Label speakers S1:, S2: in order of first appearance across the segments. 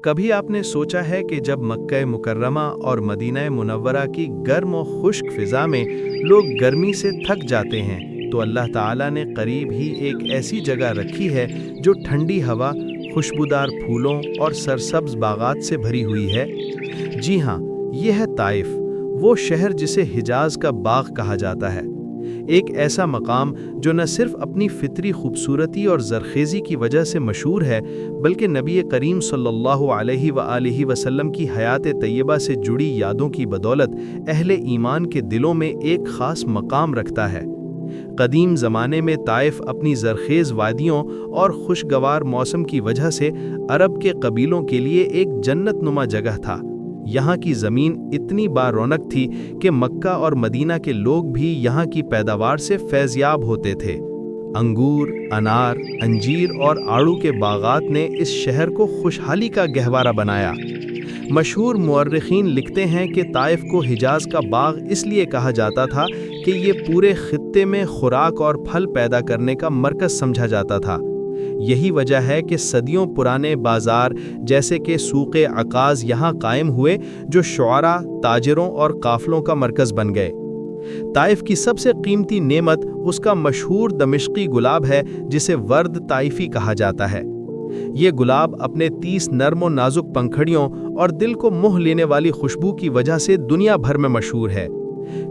S1: कभी आपने सोचा है कि जब मक्का मुकर्रमा और मदीना मुनव्वरा की गर्म और खुश्क फिजा में लोग गर्मी से थक जाते हैं तो अल्लाह ताला ने करीब ही एक ऐसी जगह रखी है जो ठंडी हवा, खुशबूदार फूलों और सरसब्ज बागात से भरी हुई है। जी हाँ, ये है ताइफ, वो शहर जिसे हिजाज का बाग कहा जाता है। एक ऐसा मकाम जो न सिर्फ अपनी फितरी खूबसूरती और ज़रखेज़ी की वजह से मशहूर है, बल्कि नबी करीम सल्लल्लाहु अलैहि वसल्लम की हयात तैयबा से जुड़ी यादों की बदौलत अहले ईमान के दिलों में एक ख़ास मकाम रखता है। कदीम ज़माने में ताइफ अपनी ज़रखेज़ वादियों और खुशगवार मौसम की वजह से अरब के कबीलों के लिए एक जन्नत नुमा जगह था। यहाँ की ज़मीन इतनी बारौनक थी कि मक्का और मदीना के लोग भी यहाँ की पैदावार से फैज़याब होते थे। अंगूर, अनार, अंजीर और आड़ू के बागात ने इस शहर को खुशहाली का गहवारा बनाया। मशहूर मुअर्रिखीन लिखते हैं कि ताइफ को हिजाज का बाग इसलिए कहा जाता था कि ये पूरे खित्ते में खुराक और फल पैदा करने का मरकज़ समझा जाता था। यही वजह है कि सदियों पुराने बाजार जैसे कि सूक़े अकाज़ यहाँ कायम हुए, जो शुआरा, ताजिरों और काफ़लों का मरकज़ बन गए। ताइफ की सबसे कीमती नेमत उसका मशहूर दमिश्की गुलाब है, जिसे वर्द ताइफी कहा जाता है। ये गुलाब अपने 30 नर्म और नाजुक पंखड़ियों और दिल को मोह लेने वाली खुशबू की वजह से दुनिया भर में मशहूर है।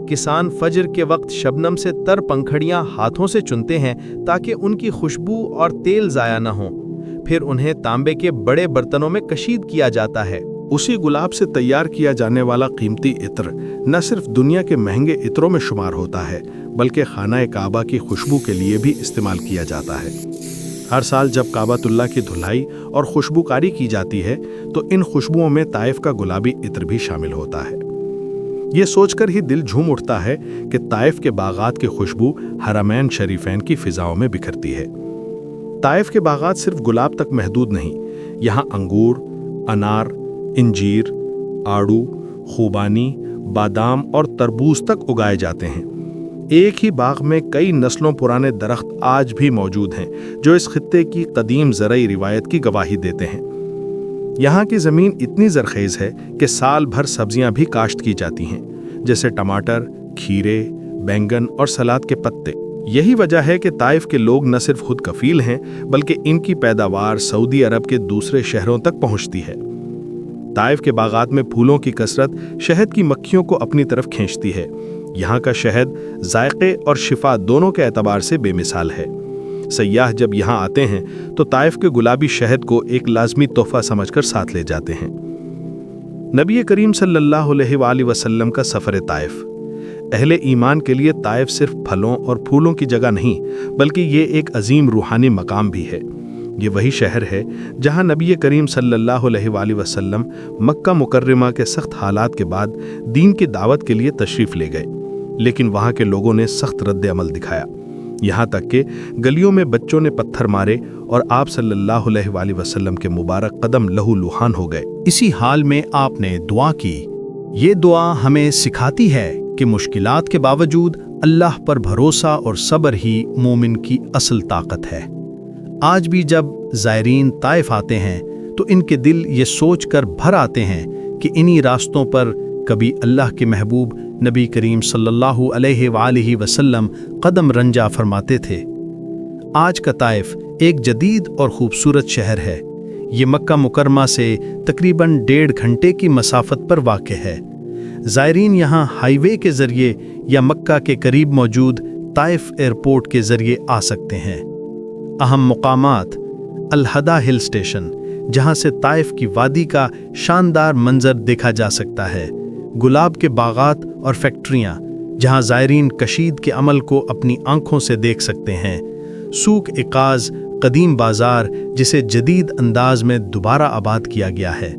S1: किसान फजर के वक्त शबनम से तर पंखड़ियां हाथों से चुनते हैं ताकि उनकी खुशबू और तेल ज़ाया न हो। फिर उन्हें तांबे के बड़े बर्तनों में कशीद किया जाता है।
S2: उसी गुलाब से तैयार किया जाने वाला कीमती इत्र न सिर्फ दुनिया के महंगे इत्रों में शुमार होता है, बल्कि खाना काबा की खुशबू के लिए भी इस्तेमाल किया जाता है। हर साल जब काबातुल्लाह की धुलाई और खुशबूकारी की जाती है तो इन खुशबुओं में ताइफ का गुलाबी इत्र भी शामिल होता है। ये सोचकर ही दिल झूम उठता है कि ताइफ के बागात की खुशबू हरमैन शरीफैन की फिजाओं में बिखरती है। ताइफ के बागात सिर्फ गुलाब तक महदूद नहीं, यहाँ अंगूर, अनार, इंजीर, आड़ू, खूबानी, बादाम और तरबूज तक उगाए जाते हैं। एक ही बाग में कई नस्लों पुराने दरख्त आज भी मौजूद हैं, जो इस खित्ते की कदीम ज़रई रिवायत की गवाही देते हैं। यहाँ की ज़मीन इतनी ज़रखेज़ है कि साल भर सब्जियाँ भी काश्त की जाती हैं, जैसे टमाटर, खीरे, बैंगन और सलाद के पत्ते। यही वजह है कि ताइफ के लोग न सिर्फ खुद कफील हैं, बल्कि इनकी पैदावार सऊदी अरब के दूसरे शहरों तक पहुँचती है। ताइफ के बागात में फूलों की कसरत शहद की मक्खियों को अपनी तरफ खींचती है। यहाँ का शहद जायके और शिफा दोनों के एतबार से बेमिसाल है। सयाह जब यहाँ आते हैं तो ताइफ के गुलाबी शहद को एक लाजमी तोहफा समझकर साथ ले जाते हैं। नबी करीम सल्लल्लाहु अलैहि वसल्लम का सफ़र ताइफ अहले ईमान के लिए ताइफ सिर्फ फलों और फूलों की जगह नहीं, बल्कि ये एक अजीम रूहानी मकाम भी है। ये वही शहर है जहाँ नबी करीम सल्लल्लाहु अलैहि वसल्लम मक्का मुकर्रमा के सख्त हालात के बाद दीन की दावत के लिए तशरीफ़ ले गए, लेकिन वहाँ के लोगों ने सख्त रद्द अमल दिखाया। यहाँ तक कि गलियों में बच्चों ने पत्थर मारे और आप सल्लल्लाहु अलैहि वसल्लम के मुबारक कदम लहूलुहान हो गए।
S3: इसी हाल में आपने दुआ की। ये दुआ हमें सिखाती है कि मुश्किलात के बावजूद अल्लाह पर भरोसा और सब्र ही मोमिन की असल ताकत है। आज भी जब ज़ायरीन ताइफ आते हैं तो इनके दिल ये सोच कर भर आते हैं कि इन्हीं रास्तों पर कभी अल्लाह के महबूब नबी करीम सल्लल्लाहु अलैहि वसल्लम कदम रंजा फरमाते थे। आज का ताइफ एक जदीद और ख़ूबसूरत शहर है। ये मक्का मुकरमा से तकरीबन 1.5 घंटे की मसाफत पर वाक़ है। ज़ायरीन यहाँ हाईवे के ज़रिए या मक्का के करीब मौजूद ताइफ एयरपोर्ट के ज़रिए आ सकते हैं। अहम मकामात: अल-हदा हिल स्टेशन, जहाँ से ताइफ की वादी का शानदार मंजर देखा जा सकता है। गुलाब के बागात और फैक्ट्रियाँ, जहाँ ज़ायरीन कशीद के अमल को अपनी आंखों से देख सकते हैं। सूक इकाज़, कदीम बाज़ार, जिसे जदीद अंदाज में दोबारा आबाद किया गया है।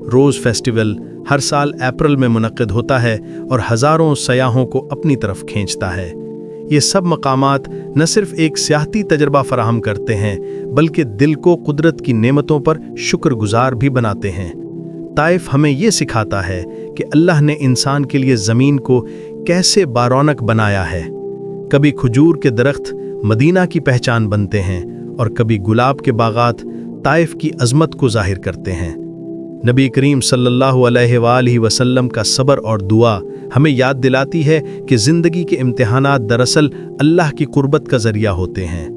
S3: रोज़ फेस्टिवल हर साल अप्रैल में मुनक़्क़िद होता है और हज़ारों सयाहों को अपनी तरफ खींचता है। ये सब मकामात न सिर्फ एक सियाहती तजर्बा फराहम करते हैं, बल्कि दिल को कुदरत की नेमतों पर शुक्रगुजार भी बनाते हैं। ताइफ हमें ये सिखाता है कि अल्लाह ने इंसान के लिए ज़मीन को कैसे बारौनक बनाया है। कभी खजूर के दरख्त मदीना की पहचान बनते हैं और कभी गुलाब के बागात ताइफ की अज़मत को ज़ाहिर करते हैं। نبی کریم صلی اللہ علیہ وآلہ وسلم کا صبر اور دعا ہمیں یاد دلاتی ہے کہ زندگی کے امتحانات دراصل اللہ کی قربت کا ذریعہ ہوتے ہیں۔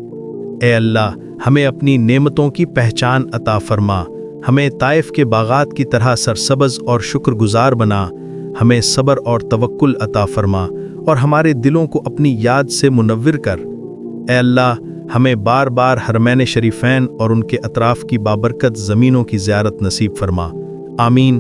S3: اے اللہ، ہمیں اپنی نعمتوں کی پہچان عطا فرما، ہمیں طائف کے باغات کی طرح سرسبز اور شکر گزار بنا، ہمیں صبر اور توکل عطا فرما اور ہمارے دلوں کو اپنی یاد سے منور کر۔ اے اللہ، ہمیں بار بار حرمین شریفین اور ان کے اطراف کی بابرکت زمینوں کی زیارت نصیب فرما۔ آمین۔